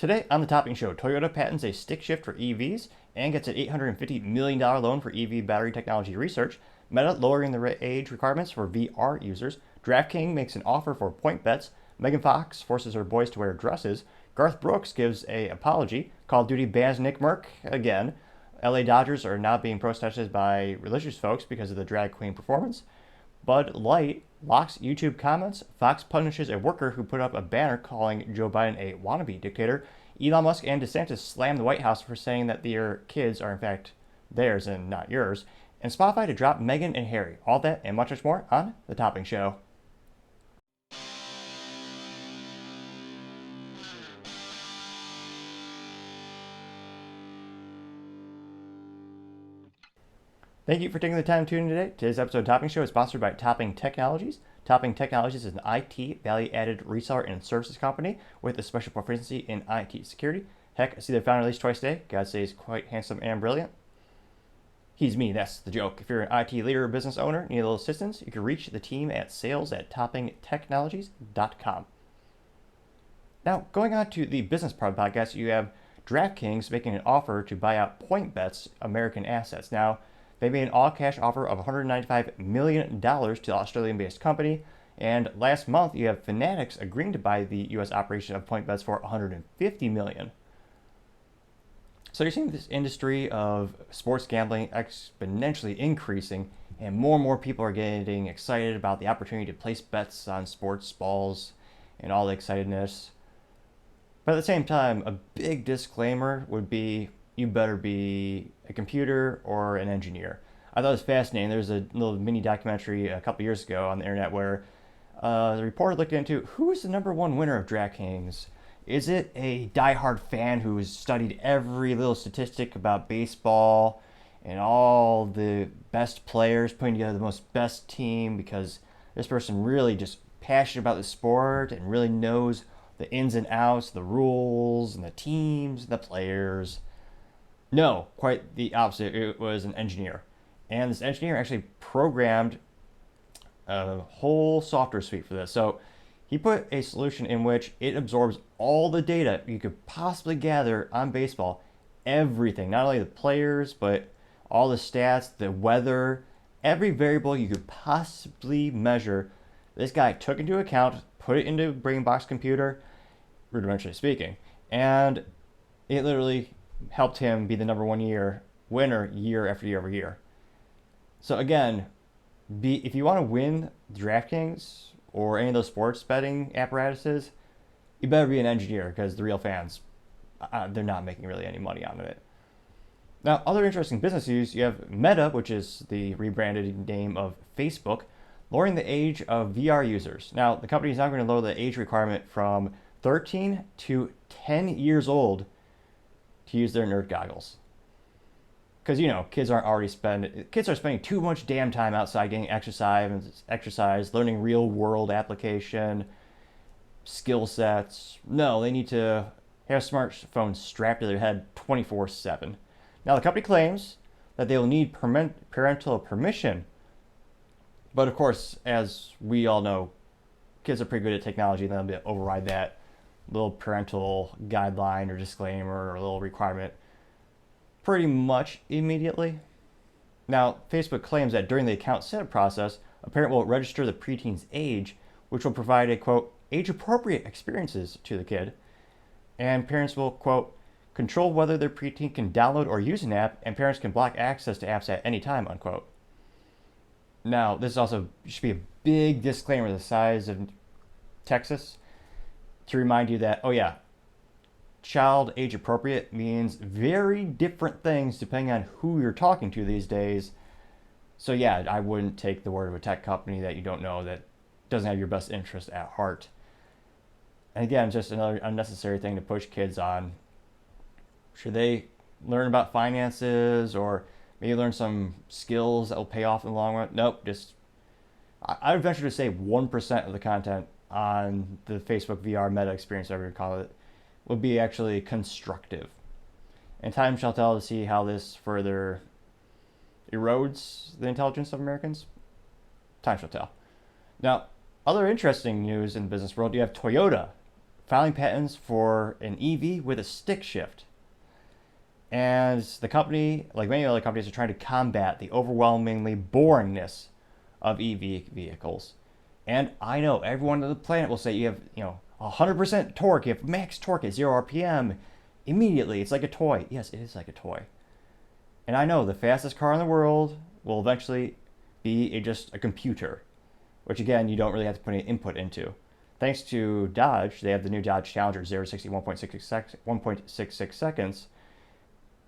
Today on the Topping Show, Toyota patents a stick shift for EVs and gets an $850 million loan for EV battery technology research. Meta lowering the age requirements for VR users. Draftkings makes an offer for Pointbets. Megan Fox forces her boys to wear dresses. Garth Brooks gives an apology. Call of Duty bans Nick Merck again. LA Dodgers are now being protested by religious folks because of the drag queen performance. Bud Light locks YouTube comments. Fox punishes a worker who put up a banner calling Joe Biden a wannabe dictator. Elon Musk and DeSantis slam the White House for saying that their kids are in fact theirs and not yours. And Spotify to drop Meghan and Harry. All that and much, much more on The Topping Show. Thank you for taking the time to tune in today. Today's episode of Topping Show is sponsored by Topping Technologies. Topping Technologies is an IT value-added reseller and services company with a special proficiency in IT security. Heck, I see their founder at least twice a day. God say he's quite handsome and brilliant. He's me, that's the joke. If you're an IT leader or business owner, need a little assistance, you can reach the team at sales@toppingtechnologies.com. Now, going on to the business part of the podcast, you have Draftkings making an offer to buy out Pointbets American assets. Now, they made an all-cash offer of $195 million to the Australian-based company. And last month, you have Fanatics agreeing to buy the U.S. operation of Pointbets for $150 million. So you're seeing this industry of sports gambling exponentially increasing, and more people are getting excited about the opportunity to place bets on sports balls and all the excitedness. But at the same time, a big disclaimer would be you better be a computer or an engineer. I thought it was fascinating. There was a little mini documentary a couple years ago on the internet where the reporter looked into who is the number one winner of DraftKings. Is it a diehard fan who has studied every little statistic about baseball and all the best players, putting together the most best team because this person really just passionate about the sport and really knows the ins and outs, the rules, and the teams, and the players? No, quite the opposite. It was an engineer. And this engineer actually programmed a whole software suite for this. So he put a solution in which it absorbs all the data you could possibly gather on baseball, everything, not only the players, but all the stats, the weather, every variable you could possibly measure. This guy took into account, put it into a brain box computer, rudimentarily speaking, and it literally helped him be the number one winner year after year over year. So again, if you want to win DraftKings or any of those sports betting apparatuses, you better be an engineer because the real fans, they're not making really any money on it. Now, other interesting business news, you have Meta, which is the rebranded name of Facebook, lowering the age of VR users. Now, the company is now going to lower the age requirement from 13 to 10 years old to use their nerd goggles. Because, kids are spending too much damn time outside getting exercise, learning real world application, skill sets. No, they need to have smartphones strapped to their head 24/7. Now, the company claims that they will need parental permission. But of course, as we all know, kids are pretty good at technology, and they'll be able to override that little parental guideline or disclaimer or a little requirement pretty much immediately. Now, Facebook claims that during the account setup process, a parent will register the preteen's age, which will provide a, quote, age-appropriate experiences to the kid. And parents will, quote, control whether their preteen can download or use an app, and parents can block access to apps at any time, unquote. Now, this also should be a big disclaimer the size of Texas to remind you that, child age appropriate means very different things depending on who you're talking to these days. So yeah, I wouldn't take the word of a tech company that you don't know that doesn't have your best interest at heart. And again, just another unnecessary thing to push kids on. Should they learn about finances or maybe learn some skills that will pay off in the long run? Nope, I would venture to say 1% of the content on the Facebook VR Meta experience, whatever you call it, would be actually constructive. And time shall tell to see how this further erodes the intelligence of Americans. Time shall tell. Now, other interesting news in the business world, you have Toyota filing patents for an EV with a stick shift. And the company, like many other companies, are trying to combat the overwhelmingly boringness of EV vehicles. And I know everyone on the planet will say you have, 100% torque, you have max torque at 0 RPM immediately. It's like a toy. Yes, it is like a toy. And I know the fastest car in the world will eventually be just a computer, which again, you don't really have to put any input into. Thanks to Dodge, they have the new Dodge Challenger 0 to 60 1.66 seconds.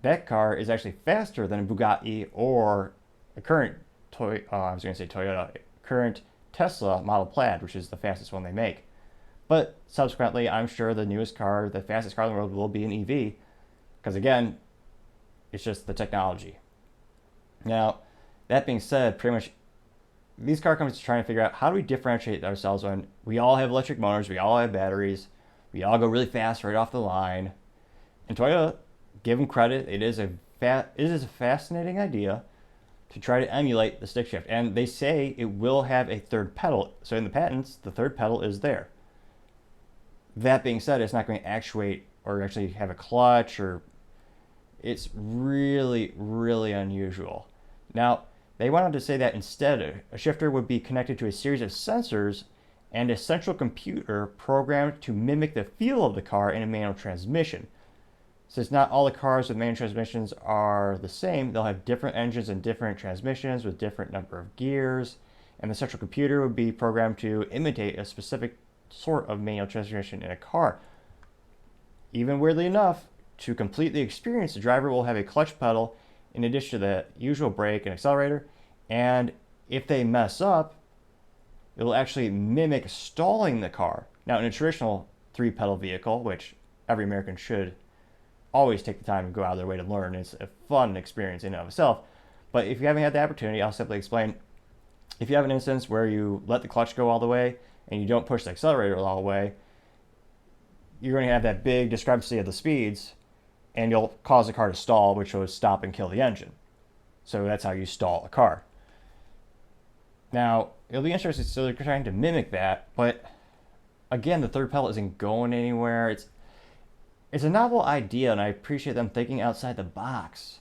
That car is actually faster than a Bugatti or a current Toyota, current Tesla Model Plaid, which is the fastest one they make. But subsequently, I'm sure the newest car, the fastest car in the world, will be an EV, because again, it's just the technology. Now, that being said, pretty much these car companies are trying to figure out how do we differentiate ourselves when we all have electric motors, we all have batteries, we all go really fast right off the line. And Toyota, give them credit, it is a fascinating idea to try to emulate the stick shift. And they say it will have a third pedal. So in the patents, the third pedal is there. That being said, it's not going to actuate or actually have a clutch, or it's really, really unusual. Now, they went on to say that instead, a shifter would be connected to a series of sensors and a central computer programmed to mimic the feel of the car in a manual transmission. Since not all the cars with manual transmissions are the same, they'll have different engines and different transmissions with different number of gears, and the central computer would be programmed to imitate a specific sort of manual transmission in a car. Even weirdly enough, to complete the experience, the driver will have a clutch pedal in addition to the usual brake and accelerator, and if they mess up, it will actually mimic stalling the car. Now, in a traditional 3-pedal vehicle, which every American should always take the time to go out of their way to learn, it's a fun experience in and of itself. But if you haven't had the opportunity, I'll simply explain. If you have an instance where you let the clutch go all the way and you don't push the accelerator all the way, you're going to have that big discrepancy of the speeds, and you'll cause the car to stall, which will stop and kill the engine. So that's how you stall a car. Now, it'll be interesting. So they're trying to mimic that, but again, the third pedal isn't going anywhere. It's a novel idea, and I appreciate them thinking outside the box.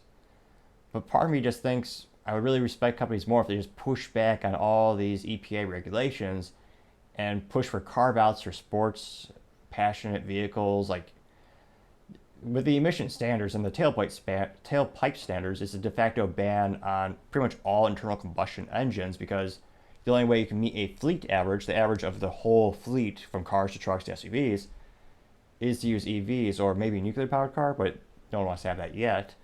But part of me just thinks I would really respect companies more if they just push back on all these EPA regulations and push for carve-outs for sports passionate vehicles. Like with the emission standards and the tailpipe standards, it's a de facto ban on pretty much all internal combustion engines, because the only way you can meet a fleet average, the average of the whole fleet from cars to trucks to SUVs, is to use EVs or maybe a nuclear powered car, but no one wants to have that yet.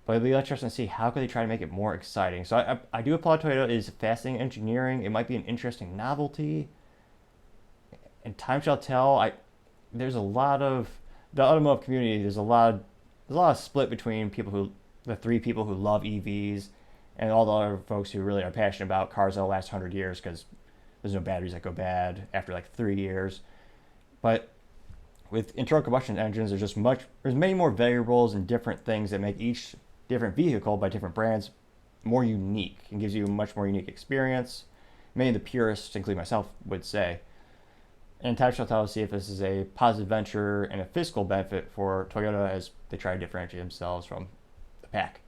But it'll be interesting to see how could they try to make it more exciting. So I do applaud Toyota. It is fascinating engineering. It might be an interesting novelty. And time shall tell. There's a lot of the automotive community. There's a lot of split between the 3 people who love EVs and all the other folks who really are passionate about cars that'll last 100 years, because there's no batteries that go bad after like 3 years. But with internal combustion engines, there's many more variables and different things that make each different vehicle by different brands more unique and gives you a much more unique experience. Many of the purists, including myself, would say. And time shall tell to see if this is a positive venture and a fiscal benefit for Toyota as they try to differentiate themselves from the pack.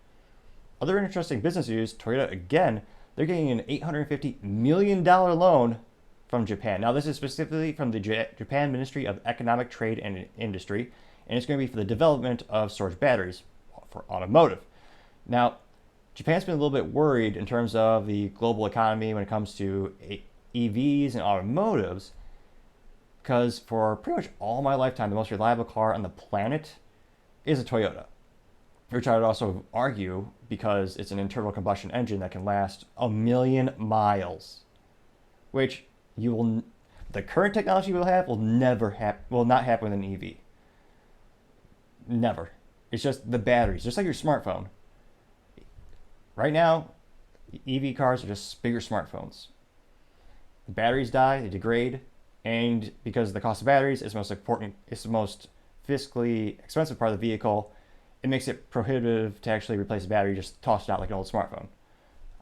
Other interesting business news, Toyota, again, they're getting an $850 million loan from Japan. Now, this is specifically from the Japan Ministry of Economic Trade and Industry, and it's going to be for the development of storage batteries for automotive. Now, Japan's been a little bit worried in terms of the global economy when it comes to EVs and automotives, because for pretty much all my lifetime, the most reliable car on the planet is a Toyota, which I would also argue because it's an internal combustion engine that can last 1,000,000 miles, which the current technology will have will not happen with an EV. Never. It's just the batteries, just like your smartphone. Right now, EV cars are just bigger smartphones. The batteries die, they degrade, and because of the cost of batteries, it's the most fiscally expensive part of the vehicle. It makes it prohibitive to actually replace the battery, just toss it out like an old smartphone.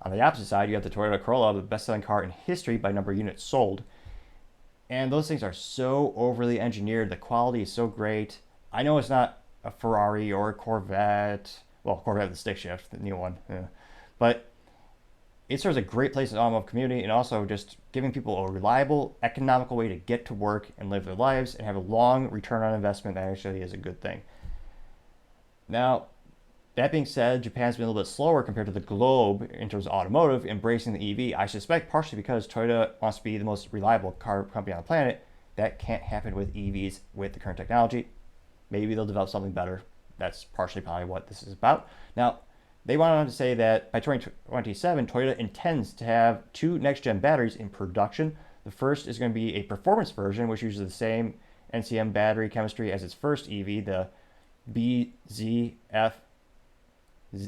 On the opposite side, you have the Toyota Corolla, the best-selling car in history by number of units sold. And those things are so overly engineered. The quality is so great. I know it's not a Ferrari or a Corvette. Well, Corvette with the stick shift, the new one. Yeah. But it serves a great place in the automotive community and also just giving people a reliable, economical way to get to work and live their lives and have a long return on investment that actually is a good thing. Now, that being said, Japan's been a little bit slower compared to the globe in terms of automotive embracing the EV. I suspect partially because Toyota wants to be the most reliable car company on the planet. That can't happen with EVs with the current technology. Maybe they'll develop something better. That's partially probably what this is about. Now, they went on to say that by 2027, Toyota intends to have two next-gen batteries in production. The first is going to be a performance version, which uses the same NCM battery chemistry as its first EV, the BZF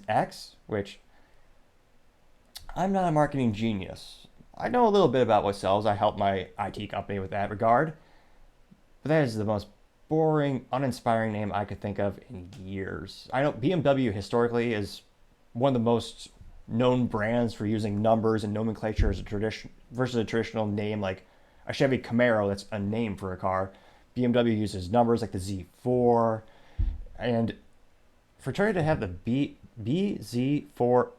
X, which I'm not a marketing genius. I know a little bit about what sells. I help my IT company with that regard. But that is the most boring, uninspiring name I could think of in years. I know BMW historically is one of the most known brands for using numbers and nomenclature as a tradition versus a traditional name like a Chevy Camaro that's a name for a car. BMW uses numbers like the Z4, and for Toyota to have the BZ4X,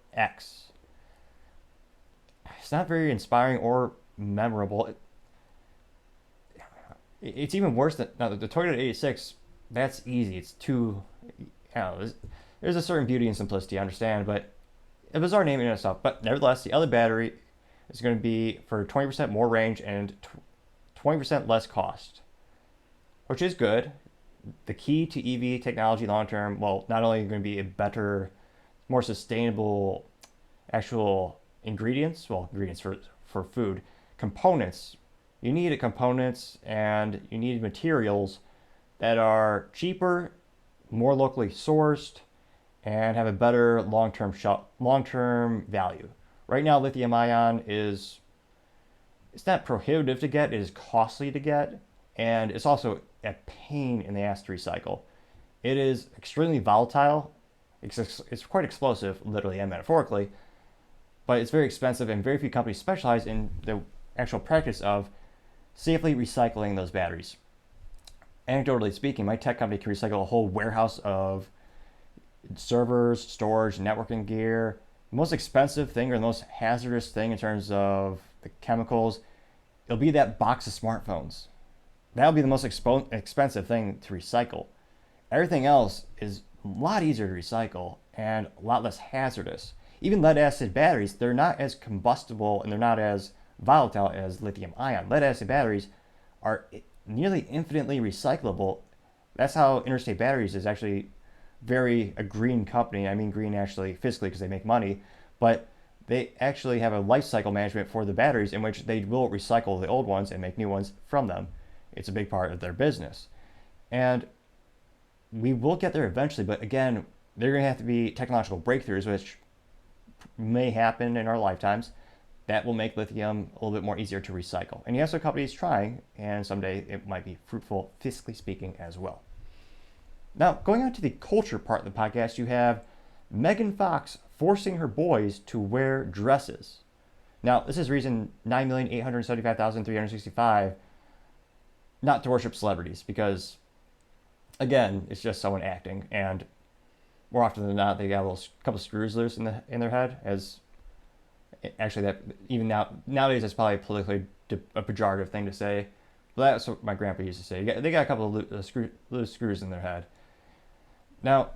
it's not very inspiring or memorable. It's even worse than now, the Toyota 86. That's easy. It's too, there's a certain beauty and simplicity, I understand, but a bizarre name in itself. But nevertheless, the other battery is going to be for 20% more range and 20% less cost, which is good. The key to EV technology long term, well, not only going to be a better, more sustainable actual ingredients, well, ingredients for food, components. You need components and you need materials that are cheaper, more locally sourced, and have a better long-term value. Right now, lithium ion it's not prohibitive to get, it is costly to get, and it's also a pain in the ass to recycle. It is extremely volatile. It's quite explosive, literally and metaphorically, but it's very expensive, and very few companies specialize in the actual practice of safely recycling those batteries. Anecdotally speaking, my tech company can recycle a whole warehouse of servers, storage, networking gear. The most expensive thing or the most hazardous thing in terms of the chemicals, it'll be that box of smartphones. That'll be the most expensive thing to recycle. Everything else is a lot easier to recycle and a lot less hazardous. Even lead acid batteries, they're not as combustible and they're not as volatile as lithium ion. Lead acid batteries are nearly infinitely recyclable. That's how Interstate Batteries is actually a green company. I mean green actually physically because they make money, but they actually have a life cycle management for the batteries in which they will recycle the old ones and make new ones from them. It's a big part of their business. And we will get there eventually, but again, they're going to have to be technological breakthroughs, which may happen in our lifetimes, that will make lithium a little bit more easier to recycle. And yes, the company is trying, and someday it might be fruitful, fiscally speaking, as well. Now, going on to the culture part of the podcast, you have Megan Fox forcing her boys to wear dresses. Now, this is reason 9,875,365 not to worship celebrities, because, again, it's just someone acting, and more often than not, they got a couple screws loose in their head. As actually, that even nowadays, that's probably politically a pejorative thing to say, but that's what my grandpa used to say. They got a couple of loose screws in their head. Now,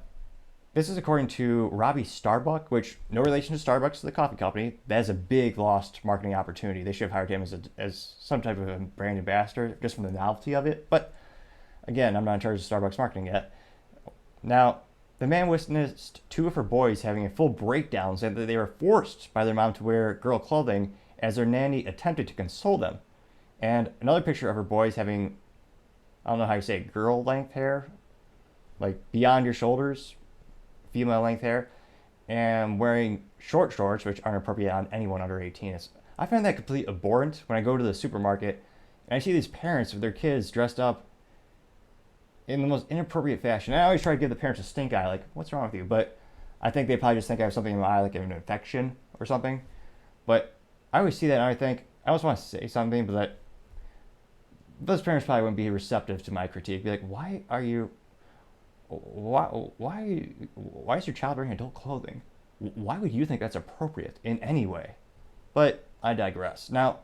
this is according to Robbie Starbuck, which no relation to Starbucks, the coffee company. That is a big lost marketing opportunity. They should have hired him as some type of a brand ambassador just from the novelty of it. But again, I'm not in charge of Starbucks marketing yet. Now, the man witnessed two of her boys having a full breakdown, saying that they were forced by their mom to wear girl clothing as their nanny attempted to console them. And another picture of her boys having, I don't know how you say it, girl length hair, like beyond your shoulders, female length hair, and wearing short shorts, which aren't appropriate on anyone under 18. I find that completely abhorrent when I go to the supermarket and I see these parents with their kids dressed up in the most inappropriate fashion. And I always try to give the parents a stink eye, like, what's wrong with you? But I think they probably just think I have something in my eye, like an infection or something. But I always see that and I think, I always want to say something, but those parents probably wouldn't be receptive to my critique. Be like, why is your child wearing adult clothing? Why would you think that's appropriate in any way? But I digress. Now,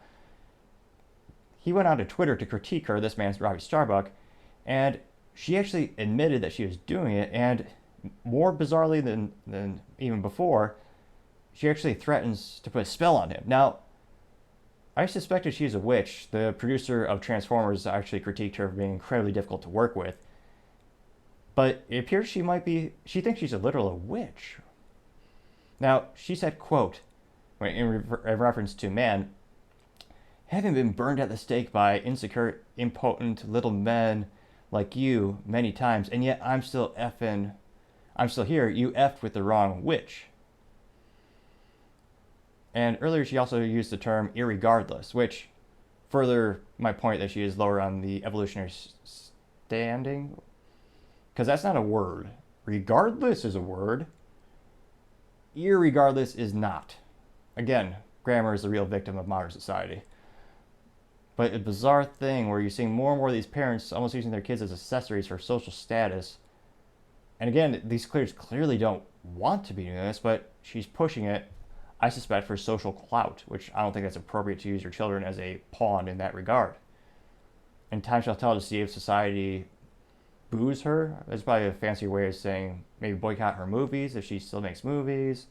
he went on to Twitter to critique her, this man's Robbie Starbuck, and she actually admitted that she was doing it, and more bizarrely than even before, she actually threatens to put a spell on him. Now, I suspected she's a witch. The producer of Transformers actually critiqued her for being incredibly difficult to work with. But it appears she thinks she's a literal witch. Now, she said, quote, in reference to man, having been burned at the stake by insecure, impotent little men like you many times, and yet I'm still here, you effed with the wrong witch. And earlier she also used the term irregardless, which further my point that she is lower on the evolutionary standing, because that's not a word. Regardless is a word. Irregardless is not. Again, grammar is the real victim of modern society. But a bizarre thing where you're seeing more and more of these parents almost using their kids as accessories for social status. And again, these players clearly don't want to be doing this, but she's pushing it, I suspect, for social clout, which I don't think that's appropriate to use your children as a pawn in that regard. And time shall tell to see if society boos her. That's probably a fancy way of saying maybe boycott her movies if she still makes movies.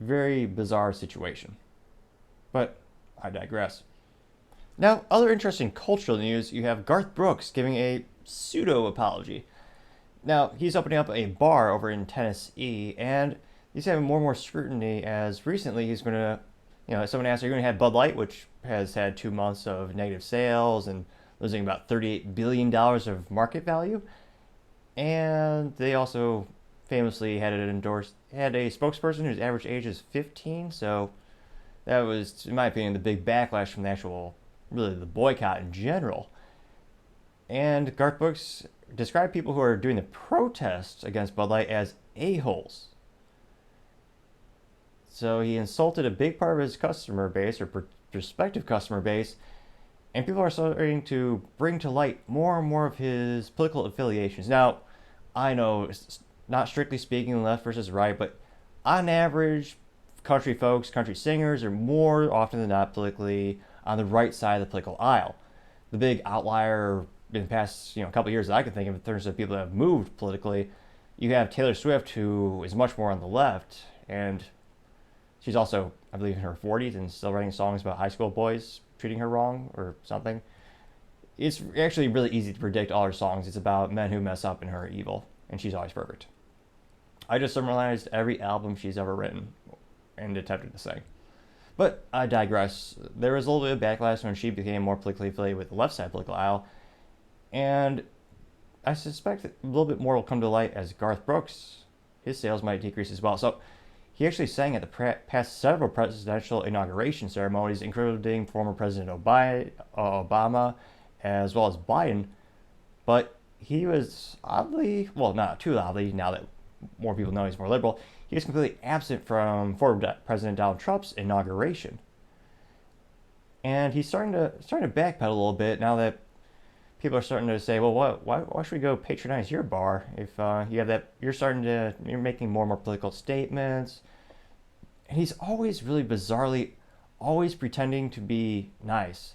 Very bizarre situation. But I digress. Now, other interesting cultural news, you have Garth Brooks giving a pseudo-apology. Now, he's opening up a bar over in Tennessee, and he's having more and more scrutiny as recently he's going to, someone asked, are you going to have Bud Light, which has had 2 months of negative sales and losing about $38 billion of market value? And they also famously had a spokesperson whose average age is 15, so that was, in my opinion, the big backlash from the boycott in general. And Garth Brooks described people who are doing the protests against Bud Light as a-holes. So he insulted a big part of his customer base, or prospective customer base, and people are starting to bring to light more and more of his political affiliations. Now, I know, it's not strictly speaking left versus right, but on average, country folks, country singers are more often than not politically on the right side of the political aisle. The big outlier in the past couple of years that I can think of in terms of people that have moved politically, you have Taylor Swift, who is much more on the left, and she's also, I believe, in her 40s and still writing songs about high school boys treating her wrong or something. It's actually really easy to predict all her songs. It's about men who mess up and are evil, and she's always perfect. I just summarized every album she's ever written and attempted to sing. But I digress. There was a little bit of backlash when she became more politically affiliated with the left side political aisle, and I suspect that a little bit more will come to light as Garth Brooks, his sales might decrease as well. So he actually sang at the past several presidential inauguration ceremonies, including former President Obama as well as Biden. But he was oddly, well, not too oddly, now that more people know he's more liberal, he was completely absent from former President Donald Trump's inauguration. And he's starting to backpedal a little bit now that people are starting to say, well, why should we go patronize your bar if you have that? You're making more and more political statements. And he's always really bizarrely, always pretending to be nice.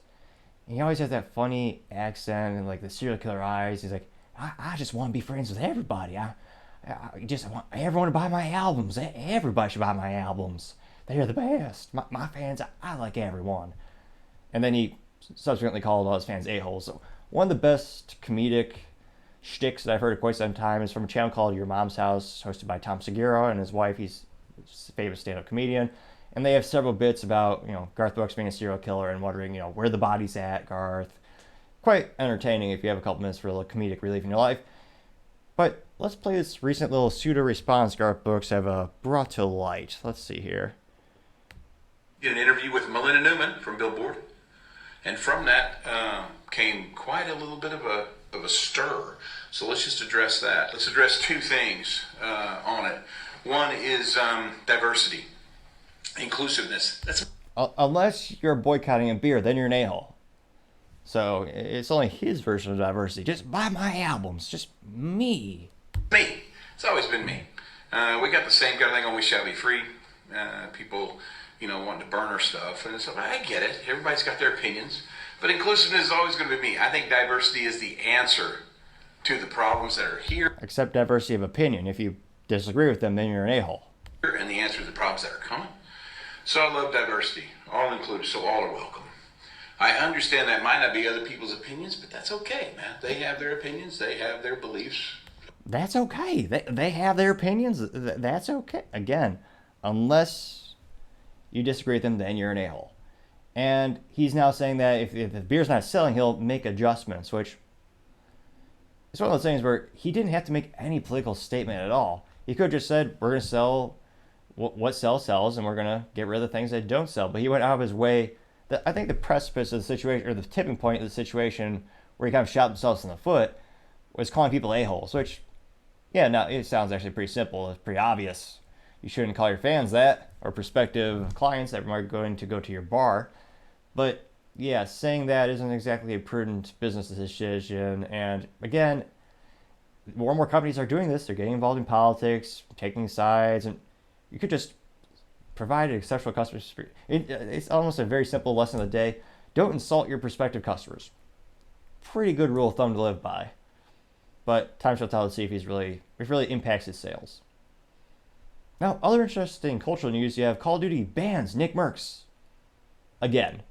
And he always has that funny accent and like the serial killer eyes. He's like, I just want to be friends with everybody. I just want everyone to buy my albums. Everybody should buy my albums. They're the best. My fans, I like everyone. And then he subsequently called all his fans a-holes. So one of the best comedic shticks that I've heard in quite some time is from a channel called Your Mom's House, hosted by Tom Segura and his wife. He's a famous stand-up comedian. And they have several bits about, Garth Brooks being a serial killer and wondering, where the body's at, Garth. Quite entertaining if you have a couple minutes for a little comedic relief in your life. But let's play this recent little pseudo-response Garth Brooks have brought to light. Let's see here. Did an interview with Melinda Newman from Billboard. And from that came quite a little bit of a stir. So let's just address that. Let's address two things on it. One is diversity, inclusiveness. Unless you're boycotting a beer, then you're an a-hole. So it's only his version of diversity. Just buy my albums. Just me. Me. It's always been me. We got the same kind of thing on We Shall Be Free. People, wanting to burn our stuff. And so I get it. Everybody's got their opinions. But inclusiveness is always going to be me. I think diversity is the answer to the problems that are here. Accept diversity of opinion. If you disagree with them, then you're an a-hole. And the answer to the problems that are coming. So I love diversity. All included, so all are welcome. I understand that might not be other people's opinions, but that's okay, man. They have their opinions. They have their beliefs. That's okay. They have their opinions. That's okay. Again, unless you disagree with them, then you're an a-hole. And he's now saying that if the beer's not selling, he'll make adjustments, which it's one of those things where he didn't have to make any political statement at all. He could have just said, we're going to sell what sells, and we're going to get rid of the things that don't sell. But he went out of his way. I think the precipice of the situation, or the tipping point of the situation where he kind of shot himself in the foot, was calling people a-holes, which, yeah, no, it sounds actually pretty simple. It's pretty obvious. You shouldn't call your fans that, or prospective clients that are going to go to your bar. But yeah, saying that isn't exactly a prudent business decision. And again, more and more companies are doing this. They're getting involved in politics, taking sides, and you could just provide an exceptional customer experience. It's almost a very simple lesson of the day. Don't insult your prospective customers. Pretty good rule of thumb to live by. But time shall tell to see if it really impacts his sales. Now, other interesting cultural news, you have Call of Duty bans Nick Merckx again.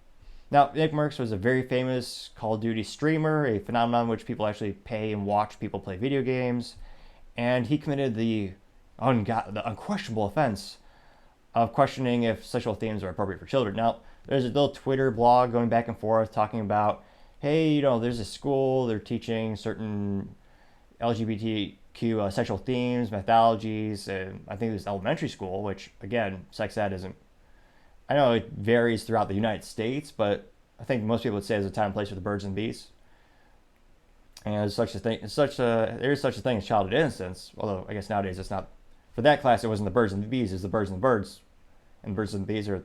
Now, Nick Merckx was a very famous Call of Duty streamer, a phenomenon in which people actually pay and watch people play video games, and he committed the unquestionable offense of questioning if sexual themes are appropriate for children. Now, there's a little Twitter blog going back and forth talking about, hey, there's a school, they're teaching certain LGBTQ sexual themes, methodologies, and I think it was elementary school, which, again, sex ed isn't, I know it varies throughout the United States, but I think most people would say there's a time and place for the birds and bees. And there is such a thing as childhood innocence, although I guess nowadays it's not. For that class, it wasn't the birds and the bees, it was the birds and the birds. And the birds and the bees are,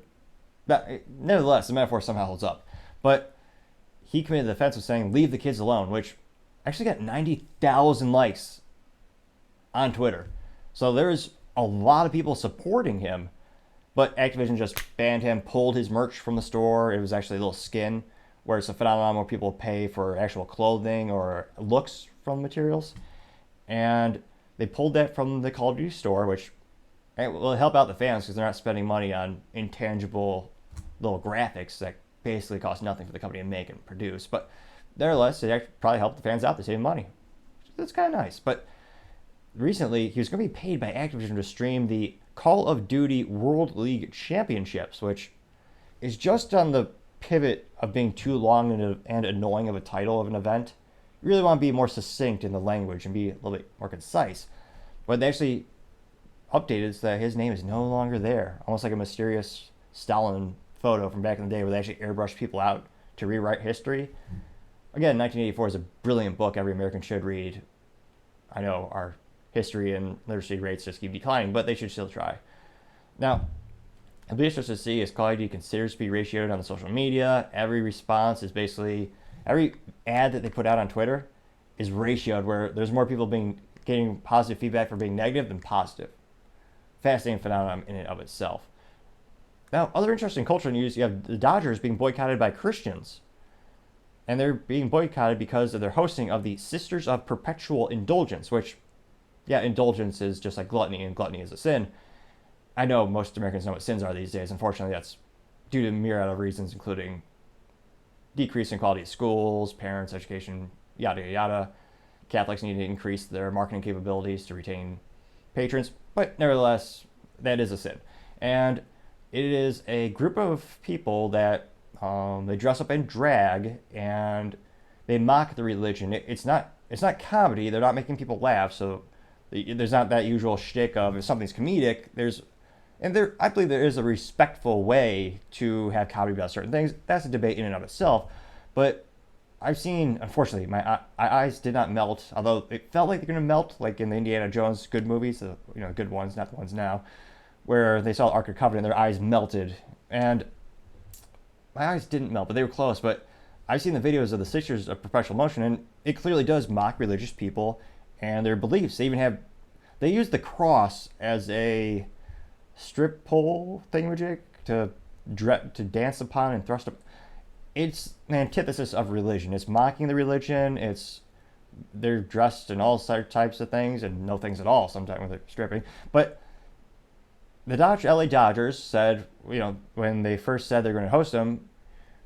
nevertheless, the metaphor somehow holds up. But he committed the offense of saying, leave the kids alone, which actually got 90,000 likes on Twitter. So there's a lot of people supporting him, but Activision just banned him, pulled his merch from the store. It was actually a little skin, where it's a phenomenon where people pay for actual clothing or looks from materials. And they pulled that from the Call of Duty store, which will help out the fans because they're not spending money on intangible little graphics that basically cost nothing for the company to make and produce. But nevertheless, it probably helped the fans out. They saved money. That's kind of nice. But recently, he was going to be paid by Activision to stream the Call of Duty World League Championships, which is just on the pivot of being too long and annoying of a title of an event. You really want to be more succinct in the language and be a little bit more concise. But they actually updated so that his name is no longer there. Almost like a mysterious Stalin photo from back in the day where they actually airbrushed people out to rewrite history. Again, 1984 is a brilliant book every American should read. I know our history and literacy rates just keep declining, but they should still try. Now, it'll be interesting to see as Call of Duty continues to be ratioed on the social media. Every response is basically, every ad that they put out on Twitter is ratioed where there's more people getting positive feedback for being negative than positive. Fascinating phenomenon in and of itself. Now, other interesting cultural news, you have the Dodgers being boycotted by Christians. And they're being boycotted because of their hosting of the Sisters of Perpetual Indulgence, which, yeah, indulgence is just like gluttony, and gluttony is a sin. I know most Americans know what sins are these days. Unfortunately, that's due to a myriad of reasons, including decrease in quality of schools, parents, education, yada, yada, yada. Catholics need to increase their marketing capabilities to retain patrons. But nevertheless, that is a sin. And it is a group of people that they dress up in drag and they mock the religion. It's not comedy. They're not making people laugh. So there's not that usual shtick of if something's comedic. I believe there is a respectful way to have comedy about certain things. That's a debate in and of itself. But I've seen, unfortunately, my eyes did not melt, although it felt like they're going to melt, like in the Indiana Jones good movies, the good ones, not the ones now, where they saw the Ark of the Covenant and their eyes melted. And my eyes didn't melt, but they were close. But I've seen the videos of the Sisters of Perpetual Motion, and it clearly does mock religious people and their beliefs. They use the cross as a strip pole thingamajig to dance upon and thrust up. It's the antithesis of religion. It's mocking the religion. They're dressed in all types of things and no things at all sometimes when they're stripping. But the LA Dodgers said, when they first said they're going to host them,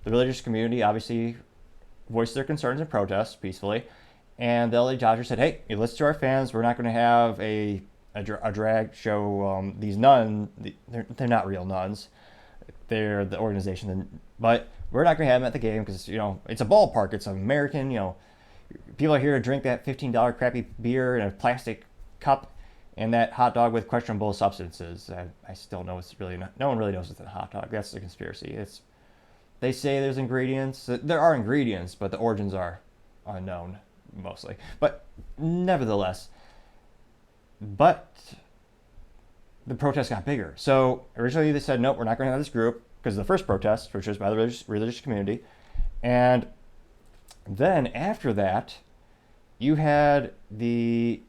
the religious community obviously voiced their concerns and protests peacefully. And the LA Dodgers said, hey, listen to our fans. We're not going to have a drag show. These nuns, they're not real nuns. They're the organization. But we're not going to have them at the game because, it's a ballpark. It's American, people are here to drink that $15 crappy beer in a plastic cup and that hot dog with questionable substances. I still know it's really not. No one really knows what's in a hot dog. That's the conspiracy. They say there's ingredients. There are ingredients, but the origins are unknown mostly. But nevertheless, the protest got bigger. So originally they said, nope, we're not going to have this group because of the first protest, which was by the religious community. And then after that, you had there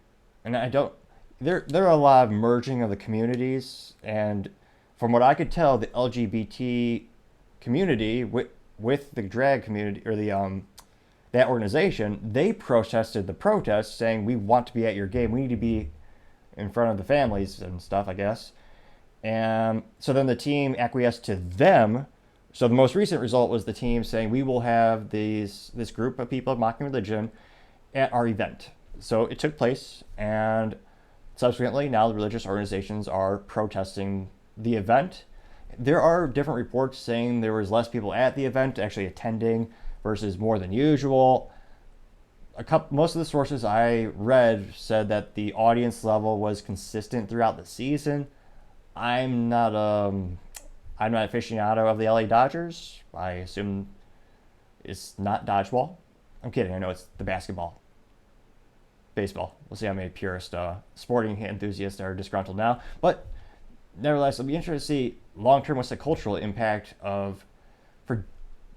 are a lot of merging of the communities, and from what I could tell, the LGBT community with the drag community or that organization, they protested the protest, saying we want to be at your game. We need to be in front of the families and stuff, I guess. And so then the team acquiesced to them. So the most recent result was the team saying we will have this group of people mocking religion at our event. So it took place, and subsequently now the religious organizations are protesting the event. There are different reports saying there was less people at the event actually attending versus more than usual. Most of the sources I read said that the audience level was consistent throughout the season. I'm not an aficionado of the LA Dodgers. I assume it's not dodgeball. I'm kidding. I know it's the basketball. Baseball. We'll see how many purist sporting enthusiasts are disgruntled now. But nevertheless, it'll be interesting to see long-term what's the cultural impact of, for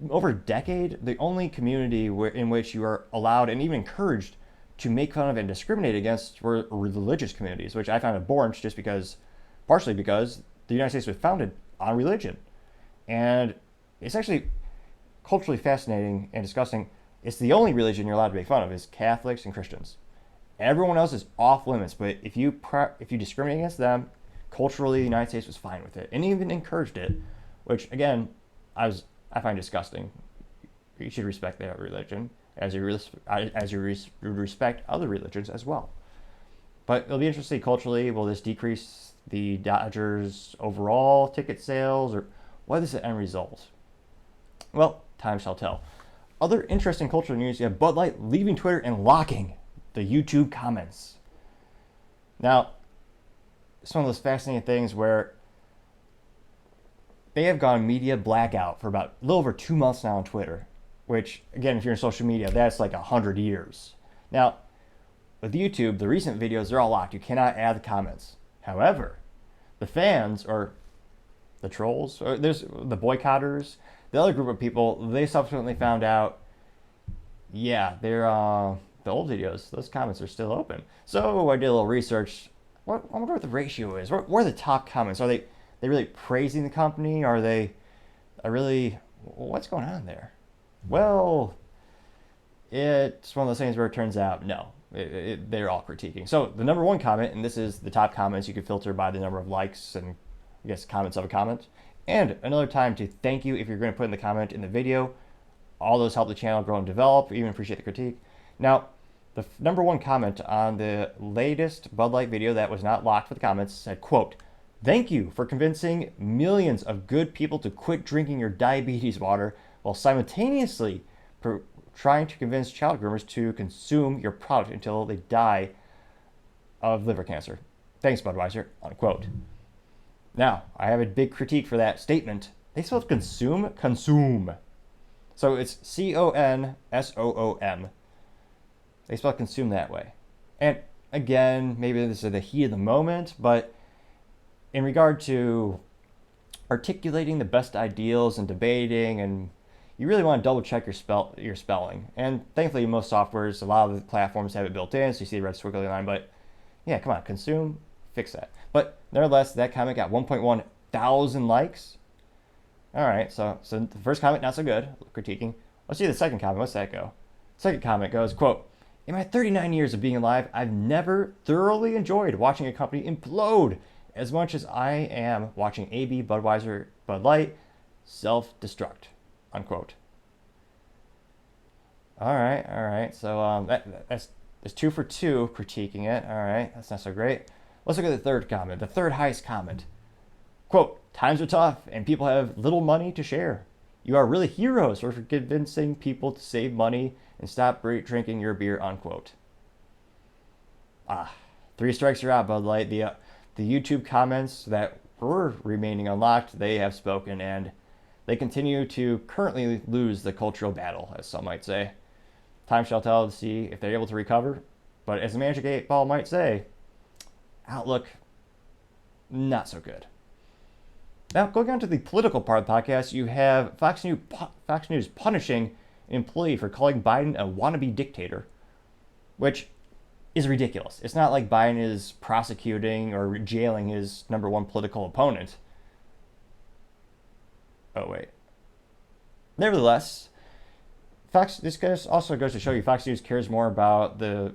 over a decade, the only community in which you are allowed and even encouraged to make fun of and discriminate against were religious communities, which I found abhorrent partially because the United States was founded on religion. And it's actually culturally fascinating and disgusting. It's the only religion you're allowed to make fun of is Catholics and Christians. Everyone else is off limits, but if you discriminate against them, culturally the United States was fine with it and even encouraged it, which again, I find disgusting. You should respect their religion as you respect other religions as well. But it'll be interesting culturally. Will this decrease the Dodgers' overall ticket sales, or what is the end result? Well, time shall tell. Other interesting cultural news: you have Bud Light leaving Twitter and locking the YouTube comments. Now, it's one of those fascinating things where they have gone media blackout for about a little over 2 months now on Twitter, which, again, if you're in social media, that's like 100 years. Now, with YouTube, the recent videos, they're all locked. You cannot add the comments. However, the fans, or the trolls, or there's the boycotters, the other group of people, they subsequently found out, they're the old videos, those comments are still open. So I did a little research. I wonder what the ratio is. What are the top comments? Are they really praising the company? Are they what's going on there? Well, it's one of those things where it turns out, no, they're all critiquing. So the number one comment, and this is the top comments, you can filter by the number of likes and I guess comments of a comment. And another time to thank you if you're going to put in the comment in the video. All those help the channel grow and develop. Even appreciate the critique. Now, the number one comment on the latest Bud Light video that was not locked for the comments said, quote, "Thank you for convincing millions of good people to quit drinking your diabetes water while simultaneously trying to convince child groomers to consume your product until they die of liver cancer. Thanks, Budweiser," unquote. Now, I have a big critique for that statement. They spelled consume. So it's consoom. They spell consume that way. And again, maybe this is the heat of the moment, but in regard to articulating the best ideals and debating and, you really want to double check your spelling. And thankfully, most softwares, a lot of the platforms have it built in, so you see the red squiggly line. But yeah, come on, consume, fix that. But nevertheless, that comment got 1.1 thousand likes. All right, so the first comment, not so good, critiquing. Let's see the second comment. What's that go? Second comment goes, quote, in my 39 years of being alive, I've never thoroughly enjoyed watching a company implode as much as I am watching AB, Budweiser, Bud Light self-destruct, unquote. All right. So that's 2 for 2 critiquing it. All right, that's not so great. Let's look at the third comment, the third highest comment. Quote, times are tough and people have little money to share. You are really heroes for convincing people to save money and stop drinking your beer, unquote. 3 strikes are out, Bud Light. The YouTube comments that were remaining unlocked, they have spoken, and they continue to currently lose the cultural battle, as some might say. Time shall tell to see if they're able to recover. But as the Magic 8 Ball might say, outlook, not so good. Now, going on to the political part of the podcast, you have Fox News punishing an employee for calling Biden a wannabe dictator, which is ridiculous. It's not like Biden is prosecuting or jailing his number one political opponent. Oh, wait. Nevertheless, this also goes to show you Fox News cares more about the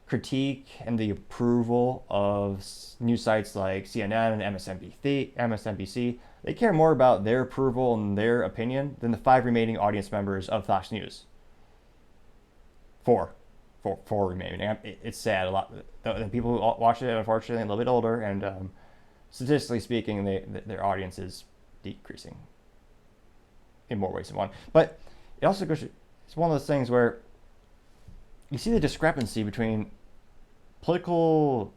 critique and the approval of news sites like CNN and MSNBC. They care more about their approval and their opinion than the 5 remaining audience members of Fox News. Four remaining. It's sad. A lot. The people who watch it, unfortunately, a little bit older, and statistically speaking, their audience is decreasing in more ways than one. But it also goes. It's one of those things where you see the discrepancy between political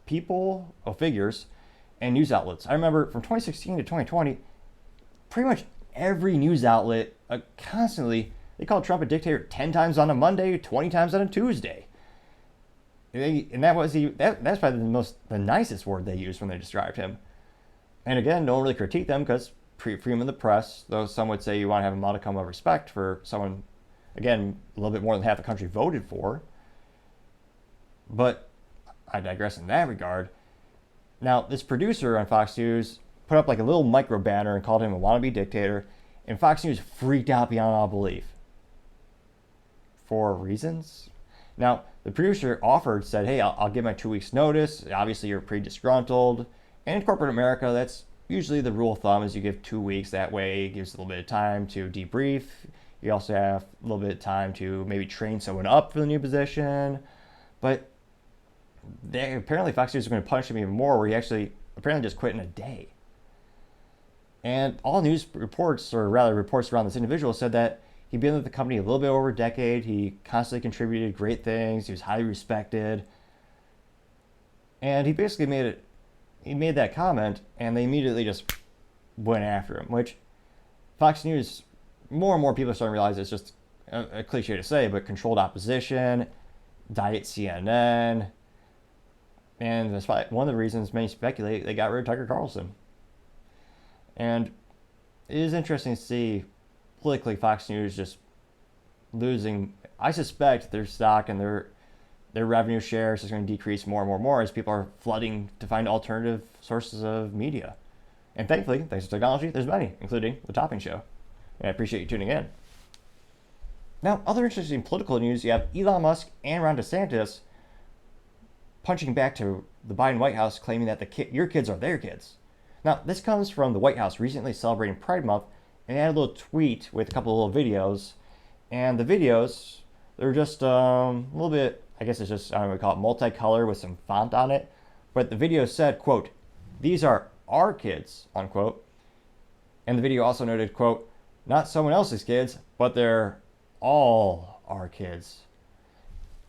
people or figures and news outlets. I remember from 2016 to 2020, pretty much every news outlet constantly, they called Trump a dictator 10 times on a Monday, 20 times on a Tuesday. And that's probably the nicest word they used when they described him. And again, don't really critique them because freedom of the press, though some would say you want to have a modicum of respect for someone, again, a little bit more than half the country voted for. But I digress in that regard. Now, this producer on Fox News put up like a little micro banner and called him a wannabe dictator, and Fox News freaked out beyond all belief. For reasons. Now, the producer said, hey, I'll give my 2 weeks notice. Obviously, you're pretty disgruntled. And in corporate America, that's usually the rule of thumb is you give 2 weeks. That way, it gives a little bit of time to debrief. You also have a little bit of time to maybe train someone up for the new position. But apparently Fox News is going to punish him even more, where he actually apparently just quit in a day. And all news reports, or rather reports around this individual, said that he'd been with the company a little bit over a decade. He constantly contributed great things. He was highly respected. And he basically made that comment, and they immediately just went after him, which Fox News, more and more people are starting to realize it's just a cliche to say, but controlled opposition, diet CNN, and that's why one of the reasons many speculate they got rid of Tucker Carlson. And it is interesting to see politically Fox News just losing. I suspect their stock and their revenue shares is going to decrease more and more as people are flooding to find alternative sources of media. And thankfully, thanks to technology, there's many, including the Topping Show. And I appreciate you tuning in. Now, other interesting political news, you have Elon Musk and Ron DeSantis punching back to the Biden White House, claiming that your kids are their kids. Now, this comes from the White House recently celebrating Pride Month, and they had a little tweet with a couple of little videos. And the videos, they're just a little bit, I guess it's just, I don't know what we call it, multicolor with some font on it. But the video said, quote, these are our kids, unquote. And the video also noted, quote, not someone else's kids, but they're all our kids.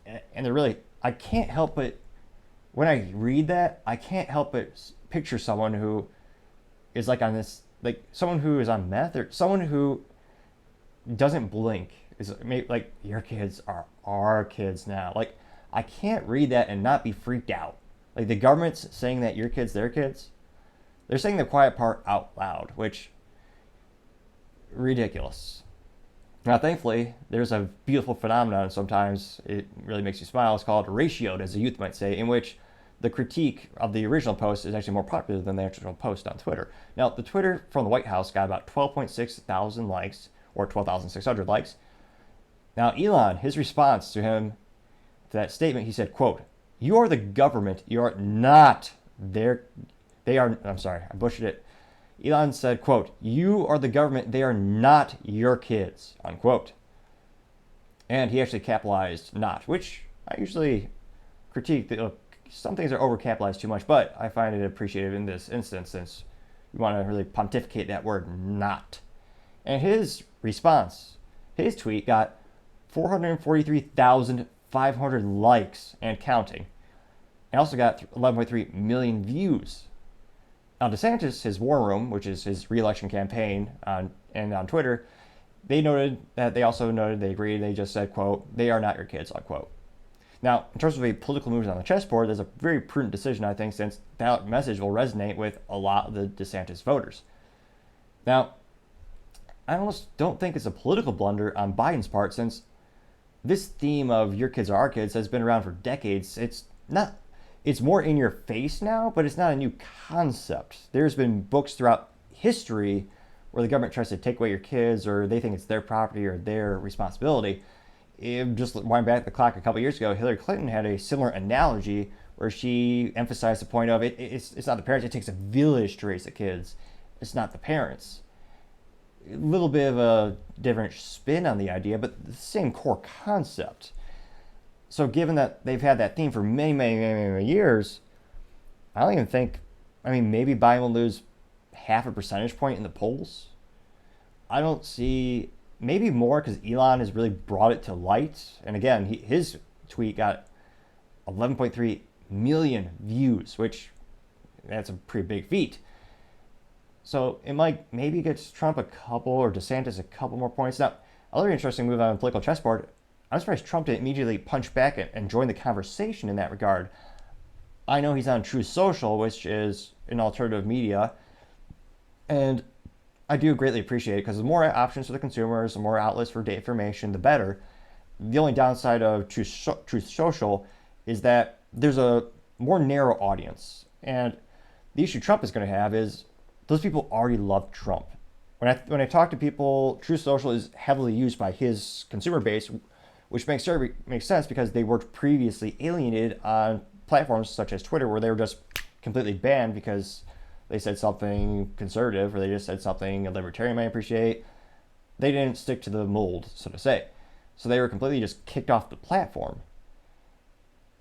And they're really, I can't help but, when I read that, I can't help but picture someone who is like on this, like someone who is on meth, or someone who doesn't blink. Is like, your kids are our kids now. Like, I can't read that and not be freaked out. Like, the government's saying that your kids, their kids. They're saying the quiet part out loud, which, ridiculous. Now, thankfully, there's a beautiful phenomenon. Sometimes it really makes you smile. It's called ratioed, as the youth might say, in which the critique of the original post is actually more popular than the actual post on Twitter. Now, the Twitter from the White House got about 12.6 thousand likes, or 12,600 likes. Now, Elon, his response to him, to that statement, he said, quote, "You are the government. You are not their, they are, I'm sorry, I butchered it. Elon said, quote, "You are the government. They are not your kids," unquote. And he actually capitalized not, which I usually critique. Some things are overcapitalized too much, but I find it appreciative in this instance since we want to really pontificate that word not. And his response, his tweet got 443,500 likes and counting. And also got 11.3 million views. Now, DeSantis, his war room, which is his re-election campaign and on Twitter, they agreed, they just said, quote, "They are not your kids," unquote. Now, in terms of a political movement on the chessboard, there's a very prudent decision, I think, since that message will resonate with a lot of the DeSantis voters. Now, I almost don't think it's a political blunder on Biden's part, since this theme of your kids are our kids has been around for decades. It's more in your face now, but it's not a new concept. There's been books throughout history where the government tries to take away your kids, or they think it's their property or their responsibility. Just wind back the clock a couple years ago, Hillary Clinton had a similar analogy where she emphasized the point of it's not the parents, it takes a village to raise the kids. It's not the parents. A little bit of a different spin on the idea, but the same core concept. So given that they've had that theme for many, many, many, many years, I don't even think, maybe Biden will lose half a percentage point in the polls. I don't see, maybe more because Elon has really brought it to light. And again, his tweet got 11.3 million views, which that's a pretty big feat. So it might maybe gets Trump a couple or DeSantis a couple more points. Now, another interesting move on the political chessboard, I'm surprised Trump didn't immediately punch back and join the conversation in that regard. I know he's on Truth Social, which is an alternative media, and I do greatly appreciate it because the more options for the consumers, the more outlets for data information, the better. The only downside of Truth Social is that there's a more narrow audience, and the issue Trump is going to have is those people already love Trump. When I talk to people, Truth Social is heavily used by his consumer base, which makes sense because they were previously alienated on platforms such as Twitter, where they were just completely banned because they said something conservative or they just said something a libertarian might appreciate. They didn't stick to the mold, so to say. So they were completely just kicked off the platform.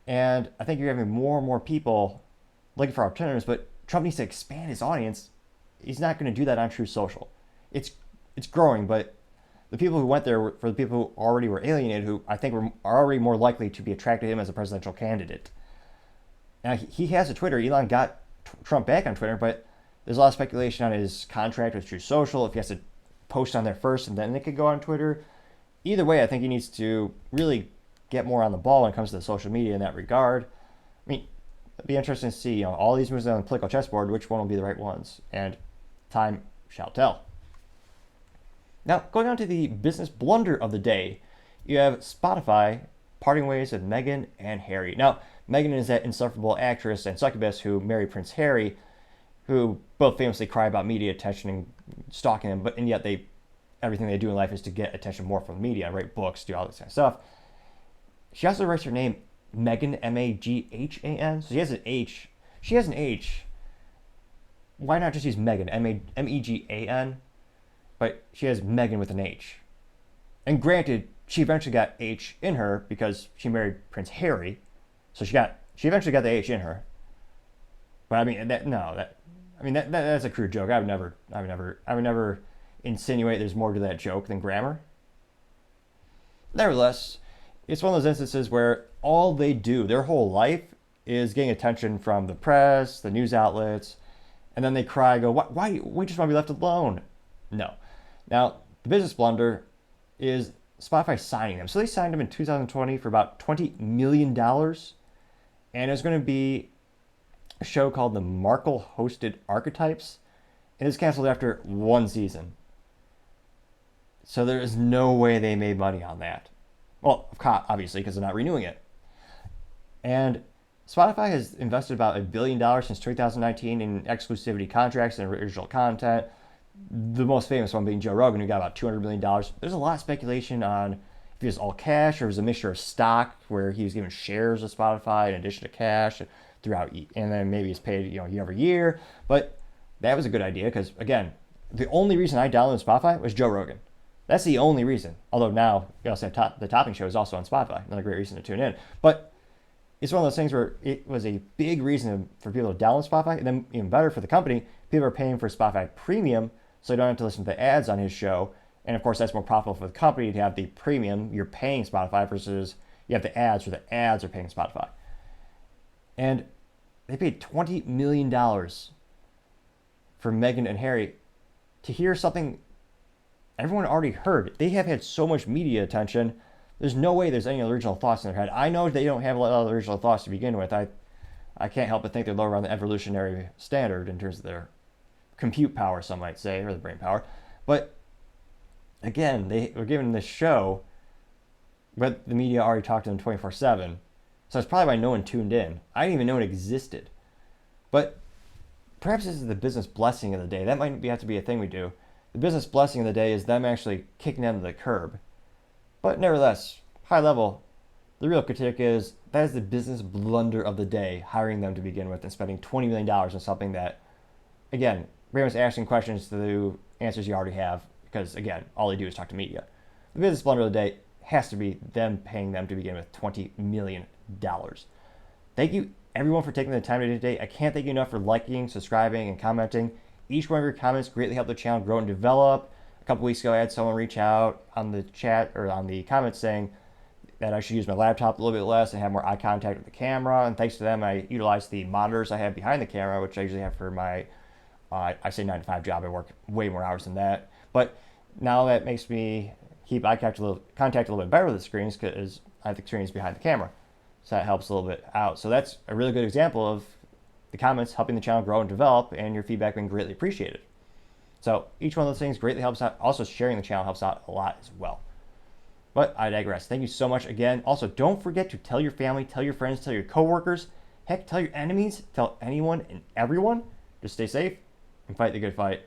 And I think you're having more and more people looking for alternatives, but Trump needs to expand his audience. He's not going to do that on Truth Social. It's growing, but the people who went there were for the people who already were alienated, who I think are already more likely to be attracted to him as a presidential candidate. Now, he has a Twitter. Elon got Trump back on Twitter, but there's a lot of speculation on his contract with Truth Social, if he has to post on there first and then it could go on Twitter. Either way, I think he needs to really get more on the ball when it comes to the social media in that regard. It'd be interesting to see, all these moves on the political chessboard, which one will be the right ones, and time shall tell. Now, going on to the business blunder of the day, you have Spotify parting ways with Meghan and Harry. Now, Meghan is that insufferable actress and succubus who married Prince Harry, who both famously cry about media attention and stalking him, and yet everything they do in life is to get attention more from the media, write books, do all this kind of stuff. She also writes her name Meghan, Maghan, so she has an H. She has an H. Why not just use Meghan, Megan? But she has Meghan with an H. And granted, she eventually got H in her because she married Prince Harry, so she eventually got the H in her. But that's a crude joke. I would never insinuate there's more to that joke than grammar. Nevertheless, it's one of those instances where all they do, their whole life, is getting attention from the press, the news outlets, and then they cry, go, why we just want to be left alone? No. Now, the business blunder is Spotify signing them. So they signed them in 2020 for about $20 million, and it's going to be a show called The Markle-Hosted Archetypes, and it's canceled after one season. So there is no way they made money on that. Well, obviously, because they're not renewing it. And Spotify has invested about $1 billion since 2019 in exclusivity contracts and original content. The most famous one being Joe Rogan, who got about $200 million. There's a lot of speculation on if it was all cash or it was a mixture of stock where he was given shares of Spotify in addition to cash throughout, and then maybe he's paid year over year. But that was a good idea because, again, the only reason I downloaded Spotify was Joe Rogan. That's the only reason. Although now you also have the Topping Show is also on Spotify. Another great reason to tune in. But it's one of those things where it was a big reason for people to download Spotify, and then even better for the company, people are paying for Spotify Premium, so you don't have to listen to the ads on his show. And of course, that's more profitable for the company to have the premium. You're paying Spotify versus you have the ads, where the ads are paying Spotify. And they paid $20 million for Meghan and Harry to hear something everyone already heard. They have had so much media attention. There's no way there's any original thoughts in their head. I know they don't have a lot of original thoughts to begin with. I can't help but think they're lower on the evolutionary standard in terms of their compute power, some might say, or the brain power. But again, they were given this show, but the media already talked to them 24/7. So it's probably why no one tuned in. I didn't even know it existed. But perhaps this is the business blessing of the day. That might have to be a thing we do. The business blessing of the day is them actually kicking them to the curb. But nevertheless, high level, the real critique is that is the business blunder of the day, hiring them to begin with and spending $20 million on something that, again, pretty much asking questions to answers you already have because, again, all they do is talk to media. The business blunder of the day has to be them paying them to begin with $20 million. Thank you, everyone, for taking the time today. I can't thank you enough for liking, subscribing, and commenting. Each one of your comments greatly help the channel grow and develop. A couple weeks ago, I had someone reach out on the chat or on the comments saying that I should use my laptop a little bit less and have more eye contact with the camera. And thanks to them, I utilized the monitors I have behind the camera, which I usually have for my, I say 9 to 5 job. I work way more hours than that. But now that makes me keep eye contact a little bit better with the screens because I have the screens behind the camera. So that helps a little bit out. So that's a really good example of the comments helping the channel grow and develop, and your feedback being greatly appreciated. So each one of those things greatly helps out. Also, sharing the channel helps out a lot as well. But I digress. Thank you so much again. Also, don't forget to tell your family, tell your friends, tell your coworkers, heck, tell your enemies, tell anyone and everyone. Just stay safe and fight the good fight.